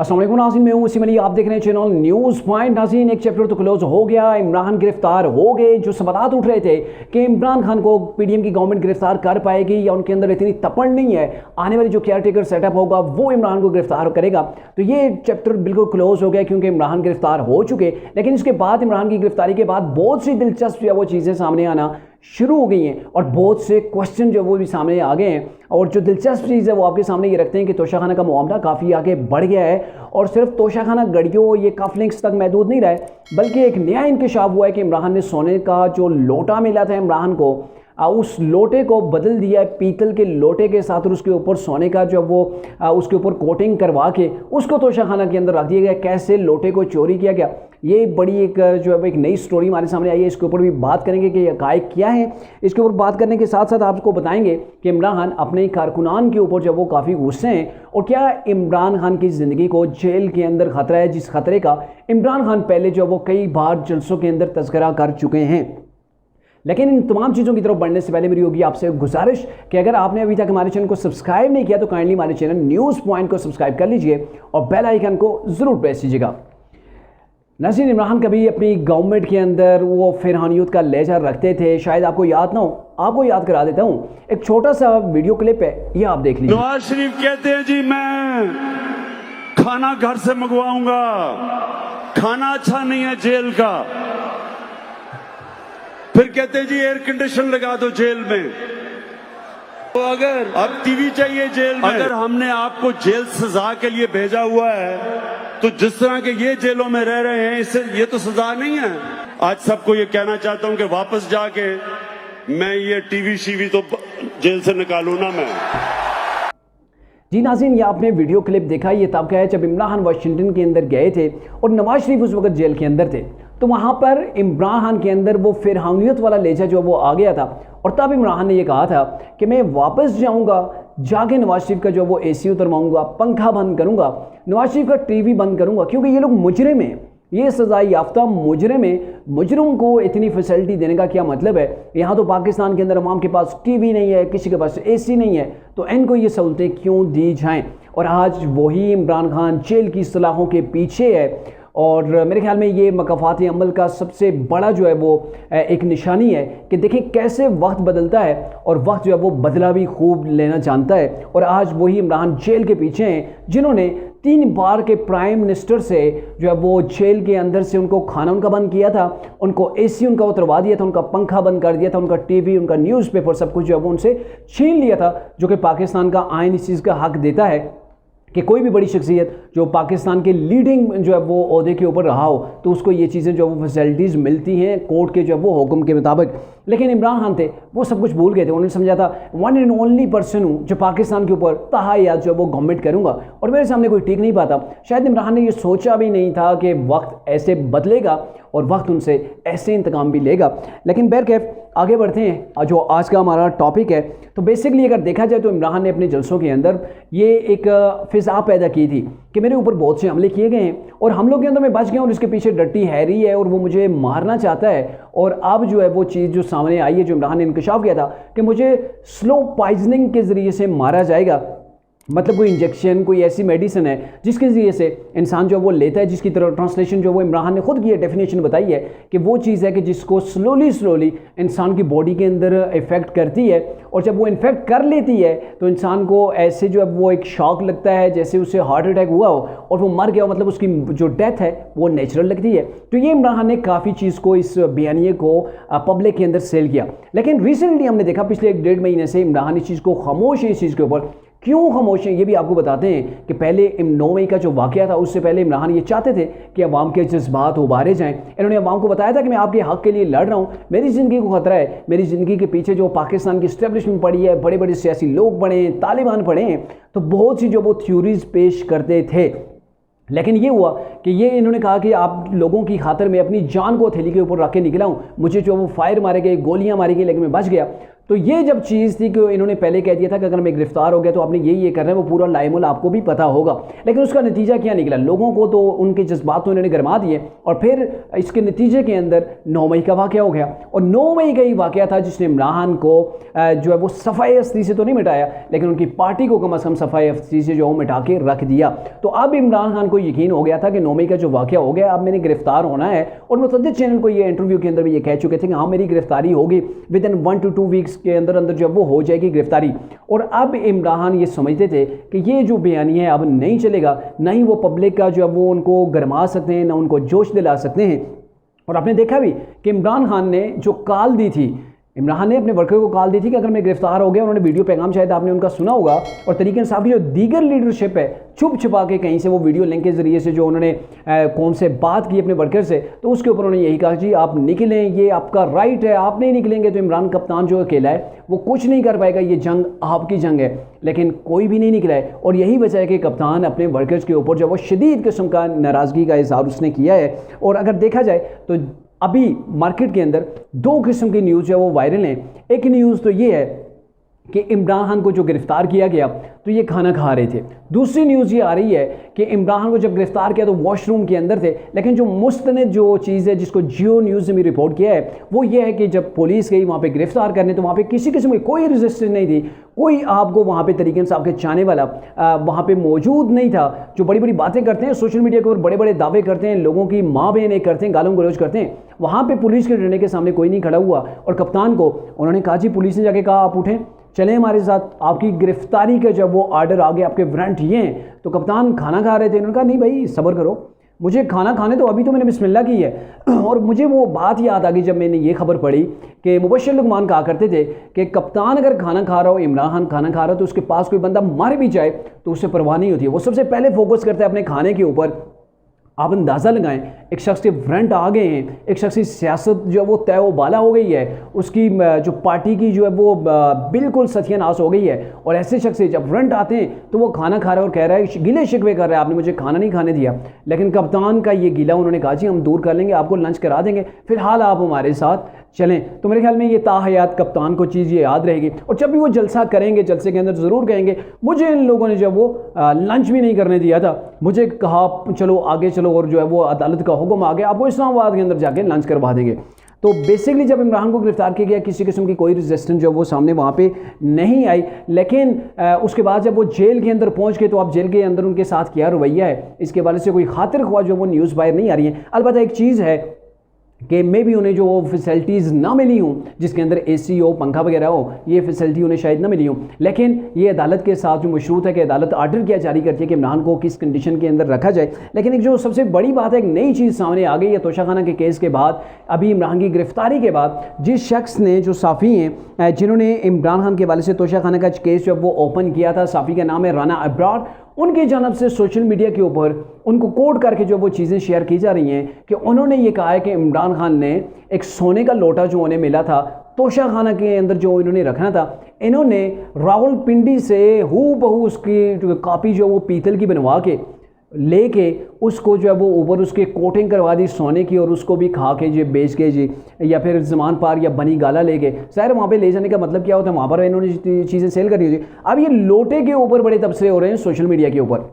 अस्सलाम वालेकुम नाज़रीन, मैं हूं वसीम अली। आप देख रहे हैं चैनल न्यूज़ पॉइंट। नाज़रीन, एक चैप्टर तो क्लोज हो गया, इमरान गिरफ्तार हो गए। जो सवालात उठ रहे थे कि इमरान खान को पीडीएम की गवर्नमेंट गिरफ्तार कर पाएगी या उनके अंदर इतनी तपड़ नहीं है, आने वाली जो केयर टेकर सेटअप होगा वो इमरान को गिरफ्तार करेगा, तो ये चैप्टर बिल्कुल क्लोज हो गया क्योंकि इमरान गिरफ्तार हो चुके। लेकिन इसके बाद इमरान की गिरफ्तारी के बाद बहुत सी दिलचस्प वो चीज़ें सामने आना शुरू हो गई हैं और बहुत से क्वेश्चन जो वो भी सामने आ गए हैं। और जो दिलचस्प चीज़ है वो आपके सामने ये रखते हैं कि तोशाखाना का मामला काफ़ी आगे बढ़ गया है और सिर्फ तोशाखाना गड़ियों ये कफ लिंक्स तक महदूद नहीं रहे, बल्कि एक नया इंकशाफ हुआ है कि इमरान ने सोने का जो लोटा मिला था इमरान को, उस लोटे को बदल दिया है पीतल के लोटे के साथ और उसके ऊपर सोने का जो वो उसके ऊपर कोटिंग करवा के उसको तोशाखाना के अंदर रख दिया गया। कैसे लोटे को चोरी किया गया, ये बड़ी एक जो है एक नई स्टोरी हमारे सामने आई है। इसके ऊपर भी बात करेंगे कि हक़ाइक़ क्या है। इसके ऊपर बात करने के साथ साथ आपको बताएंगे कि इमरान अपने कारकुनान के ऊपर जब वो काफ़ी गुस्से हैं और क्या इमरान खान की ज़िंदगी को जेल के अंदर ख़तरा है, जिस खतरे का इमरान खान पहले जो वो कई बार जलसों के अंदर तज़किरा कर चुके हैं। लेकिन इन तमाम चीज़ों की तरफ बढ़ने से पहले मेरी होगी आपसे गुजारिश कि अगर आपने अभी तक हमारे चैनल को सब्सक्राइब नहीं किया तो काइंडली हमारे चैनल न्यूज़ पॉइंट को सब्सक्राइब कर लीजिए और बेल आइकन को ज़रूर प्रेस कीजिएगा। नाज़रीन, इमरान कभी अपनी गवर्नमेंट के अंदर वो फिरहानियत का लहजा रखते थे, शायद आपको याद ना हो, आपको याद करा देता हूँ। एक छोटा सा वीडियो क्लिप है, ये आप देख लीजिए। नवाज शरीफ कहते हैं जी मैं खाना घर से मंगवाऊंगा, खाना अच्छा नहीं है जेल का। फिर कहते हैं जी एयर कंडीशन लगा दो जेल में। तो अगर अब टीवी चाहिए जेल में, अगर हमने आपको जेल सजा के लिए भेजा हुआ है तो जिस तरह के ये जेलों में रह रहे हैं इससे ये तो सजा नहीं है। आज सबको ये कहना चाहता हूं कि वापस जाके मैं ये टीवी शीवी तो जेल से निकालू ना मैं। जी नाज़रीन, ये आपने वीडियो क्लिप देखा, ये तब का है जब इमरान खान वाशिंगटन के अंदर गए थे और नवाज शरीफ उस वक्त जेल के अंदर थे। तो वहाँ पर इमरान खान के अंदर वो फिरहानियत वाला लहजा जो वो आ गया था और तब इमरान खान ने ये कहा था कि मैं वापस जाऊँगा, जाके नवाज शरीफ का जो वो एसी उतरवाऊँगा, पंखा बंद करूँगा, नवाज शरीफ का टीवी बंद करूँगा, क्योंकि ये लोग मुजरिम हैं, ये सज़ा याफ्ता मुजरिम है। मुजरिम को इतनी फैसिलिटी देने का क्या मतलब है? यहाँ तो पाकिस्तान के अंदर अवाम के पास टीवी नहीं है, किसी के पास एसी नहीं है, तो इनको ये सहूलतें क्यों दी जाएँ? और आज वही इमरान खान जेल की सलाखों के पीछे है और मेरे ख्याल में ये मकाफ़ात अमल का सबसे बड़ा जो है वो एक निशानी है कि देखिए कैसे वक्त बदलता है और वक्त जो है वो बदला भी खूब लेना जानता है। और आज वही इमरान जेल के पीछे हैं जिन्होंने 3 बार के प्राइम मिनिस्टर से जो है वो जेल के अंदर से उनको खाना उनका बंद किया था, उनको एसी उनका उतरवा दिया था, उनका पंखा बंद कर दिया था, उनका टीवी, उनका न्यूज़पेपर, सब कुछ जो है वो उनसे छीन लिया था। जो कि पाकिस्तान का आइन इस चीज़ का हक देता है कि कोई भी बड़ी शख्सियत जो पाकिस्तान के लीडिंग जो है वो ओहदे के ऊपर रहा हो तो उसको ये चीज़ें जो वो फैसिलिटीज़ मिलती हैं कोर्ट के जो है वो हुक्म के मुताबिक। लेकिन इमरान खान थे वो सब कुछ भूल गए थे। उन्होंने समझा था वन एंड ओनली पर्सन हूँ जो पाकिस्तान के ऊपर तहायात जो है वो गवर्नमेंट करूँगा और मेरे सामने कोई टिक नहीं पाता। शायद इमरान खान ने ये सोचा भी नहीं था कि वक्त ऐसे बदलेगा और वक्त उनसे ऐसे इंतकाम भी लेगा। लेकिन बहरकैफ आगे बढ़ते हैं, जो आज का हमारा टॉपिक है। तो बेसिकली अगर देखा जाए तो इमरान खान ने अपने जलसों के अंदर ये एक फ़िज़ा पैदा की थी कि मेरे ऊपर बहुत से हमले किए गए हैं और हमलों के अंदर मैं बच गया और इसके पीछे डर्टी हैरी है और वो मुझे मारना चाहता है। और अब जो है वो चीज़ जो सामने आई है, जो इमरान ने इंकशाफ किया था कि मुझे स्लो पॉइजनिंग के ज़रिए से मारा जाएगा, मतलब कोई इंजेक्शन, कोई ऐसी मेडिसिन है जिसके ज़रिए से इंसान जो वो लेता है, जिसकी तरह ट्रांसलेशन जो वो इमरान ने खुद की डेफिनेशन बताई है कि वो चीज़ है कि जिसको स्लोली इंसान की बॉडी के अंदर इफ़ेक्ट करती है और जब वो इन्फेक्ट कर लेती है तो इंसान को ऐसे जो है वो एक शॉक लगता है जैसे उसे हार्ट अटैक हुआ हो और वो मर गया हो, मतलब उसकी जो डेथ है वो नेचुरल लगती है। तो ये इमरान खान ने काफ़ी चीज़ को, इस बयानिए को पब्लिक के अंदर सेल किया। लेकिन रिसेंटली हमने देखा पिछले 1-1.5 महीने से इमरान खान इस चीज़ को खामोश है। इस चीज़ के ऊपर क्यों खामोश हैं ये भी आपको बताते हैं कि पहले 9 मई का जो वाक़या था उससे पहले इमरान ये चाहते थे कि अवाम के जज्बात उबारे जाएं। इन्होंने अवाम को बताया था कि मैं आपके हक़ के लिए लड़ रहा हूँ, मेरी ज़िंदगी को ख़तरा है, मेरी ज़िंदगी के पीछे जो पाकिस्तान की इस्टेब्लिशमेंट पड़ी है, बड़े बड़े सियासी लोग बने, तालिबान पड़े हैं, तो बहुत सी जो वो थ्योरीज़ पेश करते थे। लेकिन ये हुआ कि ये इन्होंने कहा कि आप लोगों की खातिर मैं अपनी जान को हथेली के ऊपर रख के निकला हूँ, मुझे जो वो फायर मारे गए, गोलियाँ मारी गई, लेकिन मैं बच गया। तो ये जब चीज़ थी कि इन्होंने पहले कह दिया था कि अगर मैं गिरफ्तार हो गया तो आपने ये कर रहे हैं, वो पूरा लाइमुल आपको भी पता होगा, लेकिन उसका नतीजा क्या निकला? लोगों को तो उनके जज्बात तो इन्होंने गरमा दिए और फिर इसके नतीजे के अंदर 9 मई का वाक़या हो गया। और 9 मई का ही वाक़या था जिसने इमरान खान को जो है वो सफ़ाई हस्ती से तो नहीं मिटाया, लेकिन उनकी पार्टी को कम अज़ कम सफ़ाई हस्ती से जो है मिटा के रख दिया। तो अब इमरान खान को यकीन हो गया था कि 9 मई का जो वाक़या हो गया, अब मैंने गिरफ्तार होना है। और मुतअद्दिद चैनल को ये इंटरव्यू के अंदर भी ये कह चुके थे कि हाँ मेरी गिरफ्तारी होगी, विद इन 1 to 2 वीक्स के अंदर अंदर जो वो हो जाएगी गिरफ्तारी। और अब इमरान खान ये समझते थे कि ये जो बयानिया है अब नहीं चलेगा, ना ही वो पब्लिक का जो है वो उनको गरमा सकते हैं, ना उनको जोश दिला सकते हैं। और आपने देखा भी कि इमरान खान ने जो कॉल दी थी, इमरान खान ने अपने वर्कर को कॉल दी थी कि अगर मैं गिरफ्तार हो गया, उन्होंने वीडियो पैगाम शायद आपने उनका सुना होगा। और तरीके इंसाफ की जो दीगर लीडरशिप है, छुप छुपा के कहीं से वो वीडियो लिंक के ज़रिए से जो उन्होंने कौन से बात की अपने वर्कर से, तो उसके ऊपर उन्होंने यही कहा जी आप निकलें, ये आपका राइट है, आप नहीं निकलेंगे तो इमरान कप्तान जो अकेला है वो कुछ नहीं कर पाएगा, ये जंग आपकी जंग है। लेकिन कोई भी नहीं निकला है और यही वजह है कि कप्तान अपने वर्कर्स के ऊपर जो वो शदीद किस्म का नाराज़गी का इज़हार उसने किया है। और अगर देखा जाए तो अभी मार्केट के अंदर 2 किस्म की न्यूज़ है वो वायरल हैं। एक न्यूज़ तो ये है कि इमरान खान को जो गिरफ्तार किया गया तो ये खाना खा रहे थे। दूसरी न्यूज़ ये आ रही है कि इमरान खान को जब गिरफ्तार किया तो वॉशरूम के अंदर थे। लेकिन जो मुस्तनद जो चीज़ है जिसको जियो न्यूज़ ने भी रिपोर्ट किया है वो ये है कि जब पुलिस गई वहाँ पे गिरफ्तार करने तो वहाँ पे किसी किस्म की कोई रेजिस्टेंस नहीं थी, कोई आपको वहाँ पे तरीके इंसाफ के चाहने वाला वहाँ पे मौजूद नहीं था। जो बड़ी बड़ी बातें करते हैं सोशल मीडिया के ऊपर, बड़े बड़े दावे करते हैं, लोगों की माँ बहन करते हैं, गालों गलौज करते हैं, वहाँ पे पुलिस के डंडे के सामने कोई नहीं खड़ा हुआ। और कप्तान को उन्होंने कहा जी, पुलिस ने जाके कहा आप उठें, चलें हमारे साथ, आपकी गिरफ्तारी का जब वो आर्डर आ गया, आपके वारंट ये हैं। तो कप्तान खाना खा रहे थे, उन्होंने कहा नहीं भाई सब्र करो, मुझे खाना खाने तो अभी तो मैंने बिस्मिल्लाह की है। और मुझे वो बात याद आ गई जब मैंने ये खबर पढ़ी कि मुबश्शिर लुकमान कहा करते थे कि कप्तान अगर खाना खा रहा हो, इमरान खान खाना खा रहा हो, तो उसके पास कोई बंदा मर भी जाए तो उससे परवाह नहीं होती है, वो सबसे पहले फोकस करता है अपने खाने के ऊपर। आप अंदाज़ा लगाएं, एक शख्स के वारंट आ गए हैं, एक शख्स की सियासत जो है वो तय बाला हो गई है, उसकी जो पार्टी की जो है वो बिल्कुल सत्यानाश हो गई है। और ऐसे शख्स से जब वारंट आते हैं तो वो खाना खा रहा है और कह रहा है, गिले शिकवे कर रहा है, आपने मुझे खाना नहीं खाने दिया। लेकिन कप्तान का ये गिला उन्होंने कहा जी हम दूर कर लेंगे, आपको लंच करा देंगे, फिलहाल आप हमारे साथ चलें। तो मेरे ख्याल में ये ताहयात कप्तान को चीज़ ये याद रहेगी। और जब भी वो जलसा करेंगे, जलसे के अंदर ज़रूर कहेंगे मुझे इन लोगों ने जब वो लंच भी नहीं करने दिया था, मुझे कहा चलो आगे चलो, और जो है वो अदालत का हुक्म आ गया, आपको इस्लामाबाद के अंदर जाके लंच करवा देंगे। तो बेसिकली जब इमरान को गिरफ्तार किया गया किसी किस्म की कोई रेजिस्टेंस जो वो सामने वहाँ पे नहीं आई। लेकिन उसके बाद जब वो जेल के अंदर पहुँच गए तो अब जेल के अंदर उनके साथ क्या रवैया है, इसके बारे से कोई खातिर ख्वाह जो वो न्यूज़ बाहर नहीं आ रही है। अलबत्ता एक चीज़ है कि मे भी उन्हें जो वो फैसिलिटीज़ ना मिली हूँ जिसके अंदर एसी हो, पंखा वगैरह हो, ये फैसिलिटी उन्हें शायद ना मिली हूँ। लेकिन ये अदालत के साथ जो मशरूत है कि अदालत आर्डर क्या जारी करती है कि इमरान को किस कंडीशन के अंदर रखा जाए। लेकिन एक जो सबसे बड़ी बात है, एक नई चीज़ सामने आ गई है तोशाखाना के केस के बाद, अभी इमरान की गिरफ्तारी के बाद जिस शख्स ने, जो साफ़ी हैं जिन्होंने इमरान खान के वाले से तोशाखाना का केस जब वो ओपन किया था, साफ़ी का नाम है राना अब्रार, उनकी जानब से सोशल मीडिया के ऊपर उनको कोड करके जो वो चीज़ें शेयर की जा रही हैं कि उन्होंने ये कहा है कि इमरान खान ने एक सोने का लोटा जो उन्हें मिला था तोशाखाना के अंदर जो इन्होंने रखना था, इन्होंने रावलपिंडी से हू बहू उसकी कॉपी जो वो पीतल की बनवा के लेके उसको जो है वो ऊपर उसके कोटिंग करवा दी सोने की, और उसको भी खा के जी बेच के जी, या फिर ज़मान पार या बनी गाला ले गए। ज़ाहिर वहाँ पे ले जाने का मतलब क्या होता है, वहाँ पर इन्होंने चीज़ें सेल करनी होती। अब ये लोटे के ऊपर बड़े तबसरे हो रहे हैं सोशल मीडिया के ऊपर।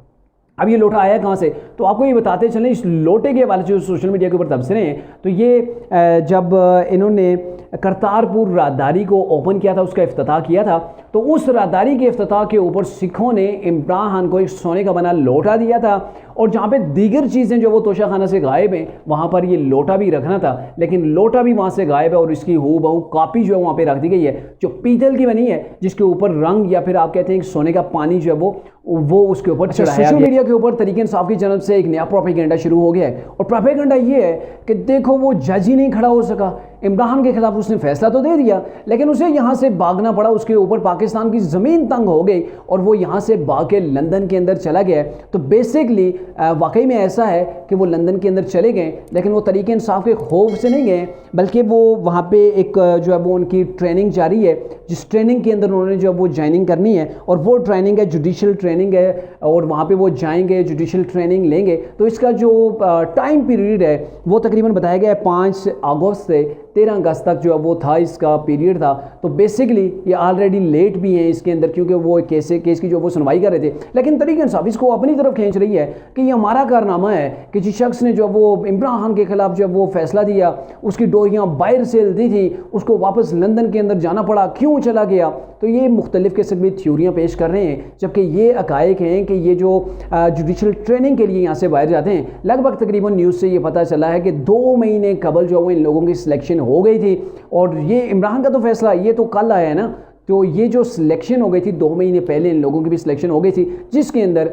अब ये लोटा आया कहाँ से, तो आपको ये बताते चलें, इस लोटे के हवाले से जो सोशल मीडिया के ऊपर तबसरे हैं, तो ये जब इन्होंने करतारपुर राहदारी को ओपन किया था, उसका इफ्तिताह किया था, तो उस राहदारी के इफ्तिताह के ऊपर सिखों ने इमरान खान को एक सोने का बना लोटा दिया था। और जहाँ पे दीगर चीज़ें जो वो तोशाखाना से गायब हैं, वहाँ पर ये लोटा भी रखना था, लेकिन लोटा भी वहाँ से गायब है और इसकी हू बहू कॉपी जो है वहाँ पे रख दी गई है, जो पीतल की बनी है, जिसके ऊपर रंग या फिर आप कहते हैं कि सोने का पानी जो है वो उसके ऊपर चढ़ाया गया। सोशल मीडिया के ऊपर तरीके इंसाफ की जानब से एक नया प्रोपेगेंडा शुरू हो गया है, और प्रोपेगेंडा ये है कि देखो वो जज ही नहीं खड़ा हो सका, इमरान के खिलाफ उसने फैसला तो दे दिया, लेकिन उसे यहाँ से भागना पड़ा, उसके ऊपर पाकिस्तान की ज़मीन तंग हो गई और वो यहाँ से भाग के लंदन के अंदर चला गया। तो बेसिकली वाकई में ऐसा है कि वो लंदन के अंदर चले गए, लेकिन वो तरीके इंसाफ के खौफ से नहीं गए, बल्कि वो वहाँ पे एक जो है वो उनकी ट्रेनिंग जारी है, जिस ट्रेनिंग के अंदर उन्होंने जो वो ज्वाइनिंग करनी है, और वो ट्रेनिंग है जुडिशल ट्रेनिंग है, और वहाँ पे वो जाएंगे जुडिशल ट्रेनिंग लेंगे। तो इसका जो टाइम पीरियड है वो तकरीबन बताया गया है 5 अगस्त से 13 अगस्त तक जो है वो था, इसका पीरियड था। तो बेसिकली ये ऑलरेडी लेट भी हैं इसके अंदर, क्योंकि वो केस की जो वो सुनवाई कर रहे थे। लेकिन तरीके इंसाफ इसको अपनी तरफ खींच रही है कि ये हमारा कारनामा है कि जिस शख्स ने जो वो इमरान खान के खिलाफ जो वो फैसला दिया, उसकी डोरियाँ बाहर से दी थी, उसको वापस लंदन के अंदर जाना पड़ा, क्यों चला गया। तो ये मुख्तलिफ किस्म की थ्योरियाँ पेश कर रहे हैं, जबकि ये हक़ाइक़ हैं कि ये जो जुडिशल ट्रेनिंग के लिए यहाँ से बाहर जाते हैं, लगभग तकरीबन न्यूज़ से ये पता चला है कि 2 महीने कबल जो वो इन लोगों की सिलेक्शन हो गई थी। और ये इमरान का तो फैसला ये तो कल आया है ना, तो ये जो सिलेक्शन हो गई थी 2 महीने पहले इन लोगों की भी सिलेक्शन हो गई थी, जिसके अंदर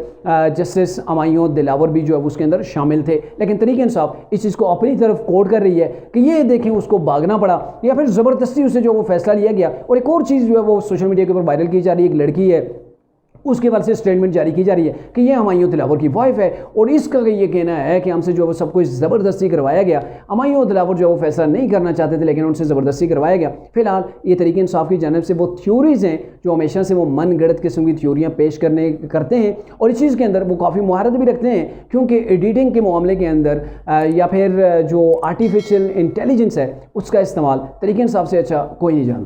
जस्टिस अमाइयों दिलावर भी जो है उसके अंदर शामिल थे। लेकिन तरीके इंसाफ इस चीज़ को अपनी तरफ कोट कर रही है कि ये देखें उसको भागना पड़ा या फिर ज़बरदस्ती उसे जो वो फैसला लिया गया। और एक और चीज़ जो है वो सोशल मीडिया के ऊपर वायरल की जा रही है, एक लड़की है, उसके बारे से स्टेटमेंट जारी की जा रही है कि ये अमाइयों दिलावर की वाइफ है और इसका ये कहना है कि हमसे जो वो सब कुछ ज़बरदस्ती करवाया गया। अमाइयों दिलावर जो वो फैसला नहीं करना चाहते थे, लेकिन उनसे ज़बरदस्ती करवाया गया। फिलहाल ये तरीके इंसाफ की जानिब से वो थ्योरीज़ हैं जो हमेशा से वो मन गढ़ंत किस्म की थ्योरियाँ पेश करते हैं और इस चीज़ के अंदर वो काफ़ी महारत भी रखते हैं, क्योंकि एडिटिंग के मामले के अंदर या फिर जो आर्टिफिशियल इंटेलिजेंस है उसका इस्तेमाल तरीके इंसाफ से अच्छा कोई नहीं जानता।